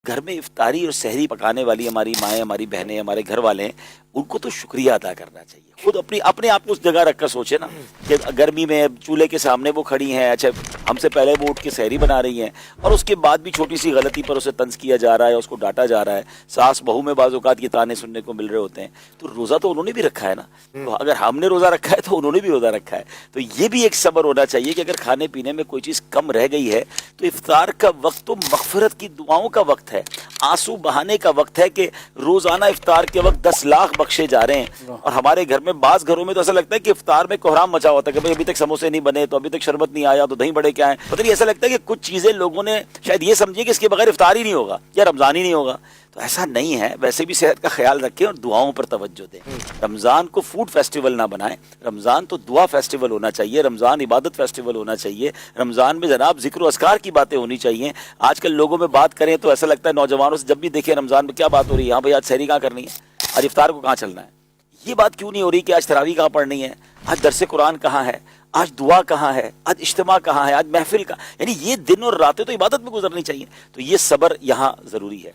گھر میں افطاری اور سحری پکانے والی ہماری مائیں، ہماری بہنیں، ہمارے گھر والے ہیں، ان کو تو شکریہ ادا کرنا چاہیے. خود اپنے آپ کو اس جگہ رکھ کر سوچے نا کہ گرمی میں چولہے کے سامنے وہ کھڑی ہیں، اچھا ہم سے پہلے وہ اٹھ کے سحری بنا رہی ہیں، اور اس کے بعد بھی چھوٹی سی غلطی پر اسے طنز کیا جا رہا ہے، اس کو ڈانٹا جا رہا ہے. ساس بہو میں بعض اوقات یہ تانے سننے کو مل رہے ہوتے ہیں. تو روزہ تو انہوں نے بھی رکھا ہے نا. تو اگر ہم نے روزہ رکھا ہے تو انہوں نے بھی روزہ رکھا ہے. تو یہ بھی ایک صبر ہونا چاہیے کہ اگر کھانے پینے میں کوئی چیز کم رہ گئی ہے تو افطار کا وقت تو مغفرت کی دعاؤں کا وقت ہے، آنسو بہانے کا وقت ہے کہ روزانہ افطار کے وقت 10 لاکھ بخشے جا رہے ہیں. اور ہمارے گھر میں بعض گھروں میں تو ایسا لگتا ہے کہ افطار میں کوہرام مچا ہوتا ہے کہ بھئی ابھی تک سموسے نہیں بنے، تو ابھی تک شربت نہیں آیا، تو دہی بڑے کیا ہیں. پتہ نہیں ایسا لگتا ہے کہ کچھ چیزیں لوگوں نے شاید یہ سمجھی کہ اس کے بغیر افطار ہی نہیں ہوگا یا رمضان ہی نہیں ہوگا. تو ایسا نہیں ہے. ویسے بھی صحت کا خیال رکھیں اور دعاؤں پر توجہ دیں. رمضان کو فوڈ فیسٹیول نہ بنائیں، رمضان تو دعا فیسٹیول ہونا چاہیے، رمضان عبادت فیسٹیول ہونا چاہیے. رمضان میں جناب ذکر و اذکار کی باتیں ہونی چاہیے. آج کل لوگوں میں بات کریں تو ایسا لگتا ہے نوجوانوں سے جب بھی دیکھیں رمضان میں کیا بات ہو رہی ہے، ہاں بھائی آج سحری کہاں کرنی ہے، آج افطار کو کہاں چلنا ہے. یہ بات کیوں نہیں ہو رہی کہ آج تراویح کہاں پڑھنی ہے، آج درس قرآن کہاں ہے، آج دعا کہاں ہے، آج اجتماع کہاں ہے، آج محفل کہاں. یعنی یہ دن اور راتیں تو عبادت میں گزرنی چاہیے. تو یہ صبر یہاں ضروری ہے.